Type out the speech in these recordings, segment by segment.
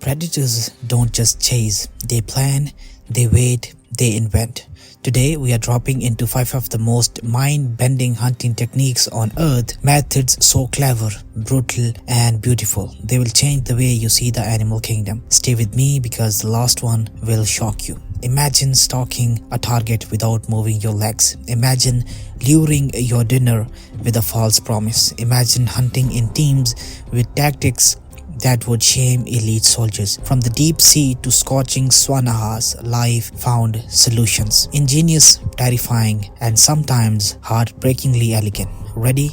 Predators don't just chase, they plan, they wait, they invent. Today we are dropping into 5 of the most mind-bending hunting techniques on earth, methods so clever, brutal and beautiful. They will change the way you see the animal kingdom. Stay with me because the last one will shock you. Imagine stalking a target without moving your legs. Imagine luring your dinner with a false promise. Imagine hunting in teams with tactics that would shame elite soldiers. From the deep sea to scorching savannas, life found solutions. Ingenious, terrifying, and sometimes heartbreakingly elegant. Ready?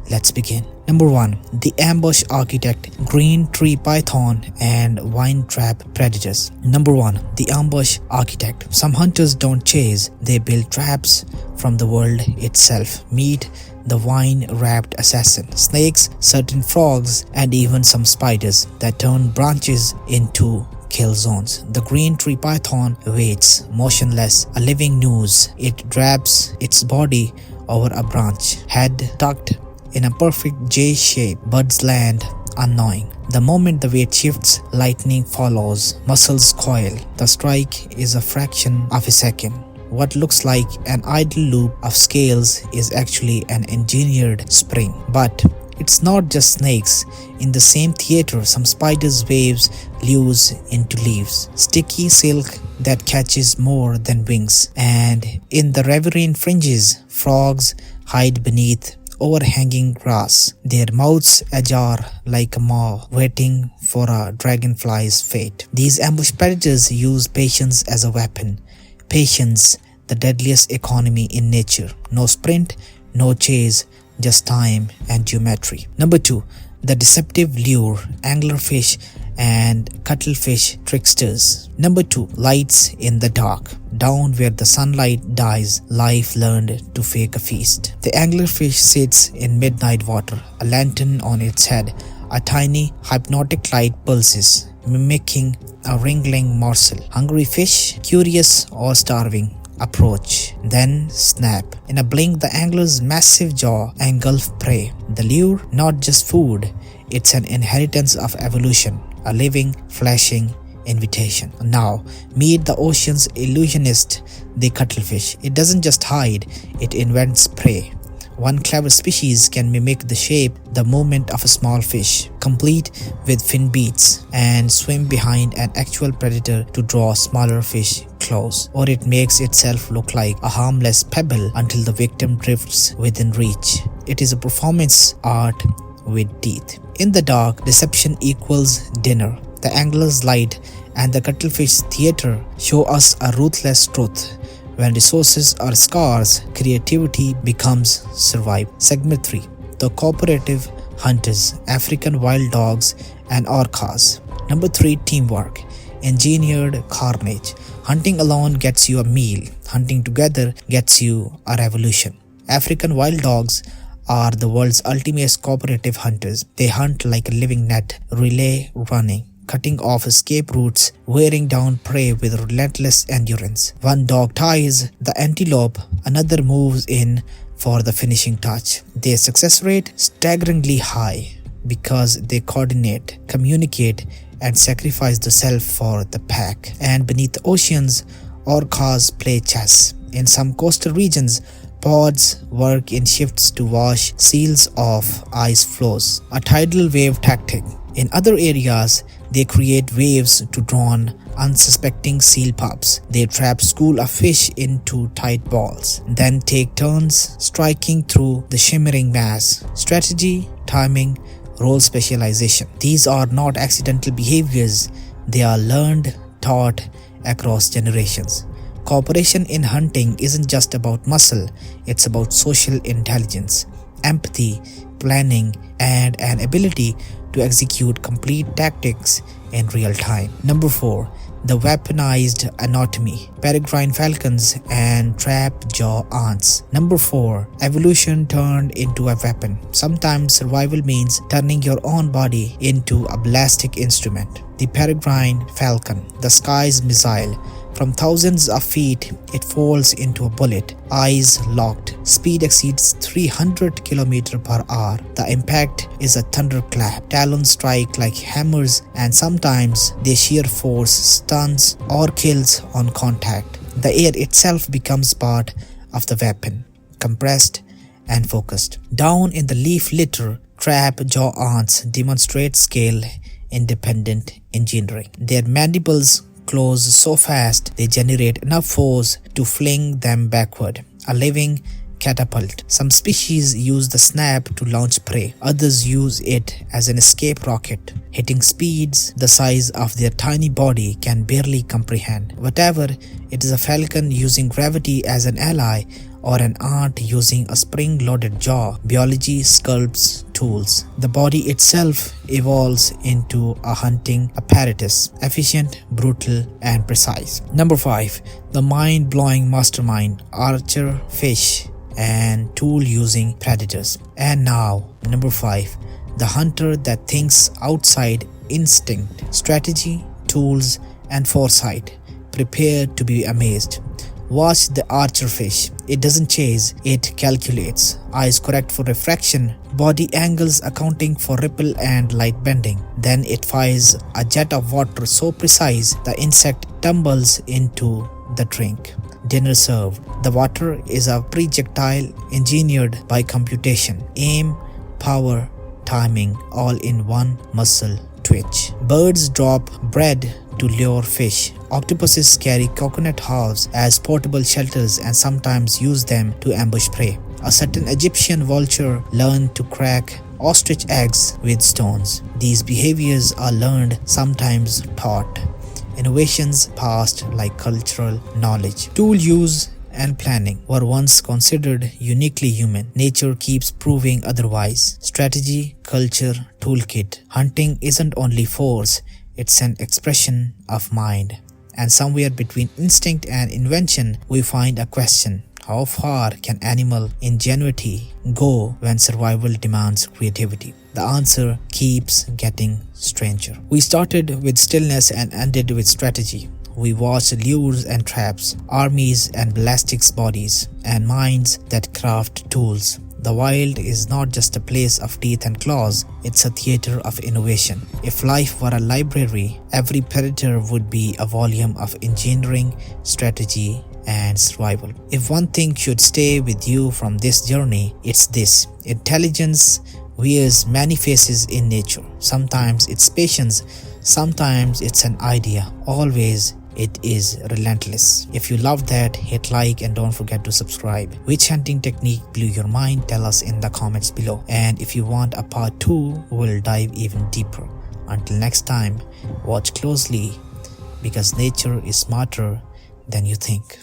Let's begin. Number 1. The ambush architect, green tree python and vine trap predators. Number 1. The ambush architect. Some hunters don't chase, they build traps from the world itself. Meet the vine-wrapped assassin, snakes, certain frogs, and even some spiders that turn branches into kill zones. The green tree python waits, motionless, a living noose. It wraps its body over a branch, head tucked in a perfect J shape. Birds land unknowing. The moment the weight shifts, lightning follows, muscles coil. The strike is a fraction of a second. What looks like an idle loop of scales is actually an engineered spring. But it's not just snakes. In the same theater, some spiders waves lures into leaves. Sticky silk that catches more than wings. And in the riverine fringes, frogs hide beneath overhanging grass, their mouths ajar like a maw waiting for a dragonfly's fate. These ambush predators use patience as a weapon. Patience, the deadliest economy in nature. No sprint, no chase, just time and geometry. Number 2. The deceptive lure, anglerfish and cuttlefish tricksters. Number 2. Lights in the dark. Down where the sunlight dies, life learned to fake a feast. The anglerfish sits in midnight water, a lantern on its head. A tiny hypnotic light pulses, mimicking a wriggling morsel. Hungry fish, curious or starving, approach, then snap. In a blink, the angler's massive jaw engulfs prey. The lure, not just food, it's an inheritance of evolution, a living, flashing invitation. Now, meet the ocean's illusionist, the cuttlefish. It doesn't just hide, it invents prey. One clever species can mimic the shape, the movement of a small fish, complete with fin beats, and swim behind an actual predator to draw smaller fish close. Or it makes itself look like a harmless pebble until the victim drifts within reach. It is a performance art with teeth. In the dark, deception equals dinner. The angler's light and the cuttlefish theater show us a ruthless truth. When resources are scarce, creativity becomes survival. Segment 3. The cooperative hunters, African wild dogs and orcas. Number 3. Teamwork, engineered carnage. Hunting alone gets you a meal. Hunting together gets you a revolution. African wild dogs are the world's ultimate cooperative hunters. They hunt like a living net, relay running, cutting off escape routes, wearing down prey with relentless endurance. One dog ties the antelope, another moves in for the finishing touch. Their success rate staggeringly high because they coordinate, communicate, and sacrifice the self for the pack. And beneath the oceans, orcas play chess. In some coastal regions, pods work in shifts to wash seals off ice floes, a tidal wave tactic. In other areas, they create waves to drown unsuspecting seal pups. They trap school of fish into tight balls, then take turns striking through the shimmering mass. Strategy, timing, role specialization. These are not accidental behaviors. They are learned, taught across generations. Cooperation in hunting isn't just about muscle, it's about social intelligence, empathy, planning, and an ability to execute complete tactics in real time. Number 4. The weaponized anatomy, peregrine falcons and trap jaw ants. Number 4. Evolution turned into a weapon. Sometimes survival means turning your own body into a ballistic instrument. The peregrine falcon, the sky's missile, From thousands of feet, it falls into a bullet, eyes locked. Speed exceeds 300 km per hour. The impact is a thunderclap. Talons strike like hammers, and sometimes their sheer force stuns or kills on contact. The air itself becomes part of the weapon, compressed and focused. Down in the leaf litter, trap jaw ants demonstrate scale-independent engineering. Their mandibles close so fast they generate enough force to fling them backward, a living catapult. Some species use the snap to launch prey. Others use it as an escape rocket, hitting speeds the size of their tiny body can barely comprehend. Whatever it is, a falcon using gravity as an ally or an ant using a spring-loaded jaw, biology sculpts tools. The body itself evolves into a hunting apparatus, efficient, brutal, and precise. Number 5. The mind-blowing mastermind, archer fish and tool-using predators. And now, number 5. The hunter that thinks outside instinct, strategy, tools, and foresight. Prepare to be amazed. Watch the archerfish. It doesn't chase, it calculates. Eyes correct for refraction, body angles accounting for ripple and light bending. Then it fires a jet of water so precise the insect tumbles into the drink. Dinner served. The water is a projectile engineered by computation. Aim, power, timing, all in one muscle twitch. Birds drop bread to lure fish. Octopuses carry coconut halves as portable shelters and sometimes use them to ambush prey. A certain Egyptian vulture learned to crack ostrich eggs with stones. These behaviors are learned, sometimes taught. Innovations passed like cultural knowledge. Tool use and planning were once considered uniquely human. Nature keeps proving otherwise. Strategy, culture, toolkit. Hunting isn't only force, it's an expression of mind. And somewhere between instinct and invention, we find a question. How far can animal ingenuity go when survival demands creativity? The answer keeps getting stranger. We started with stillness and ended with strategy. We watched lures and traps, armies and ballistics bodies, and minds that craft tools. The wild is not just a place of teeth and claws, it's a theater of innovation. If life were a library, every predator would be a volume of engineering, strategy, and survival. If one thing should stay with you from this journey, it's this. Intelligence wears many faces in nature. Sometimes it's patience, sometimes it's an idea, always it is relentless. If you loved that, hit like and don't forget to subscribe. Which hunting technique blew your mind? Tell us in the comments below. And if you want a part 2, we'll dive even deeper. Until next time, watch closely because nature is smarter than you think.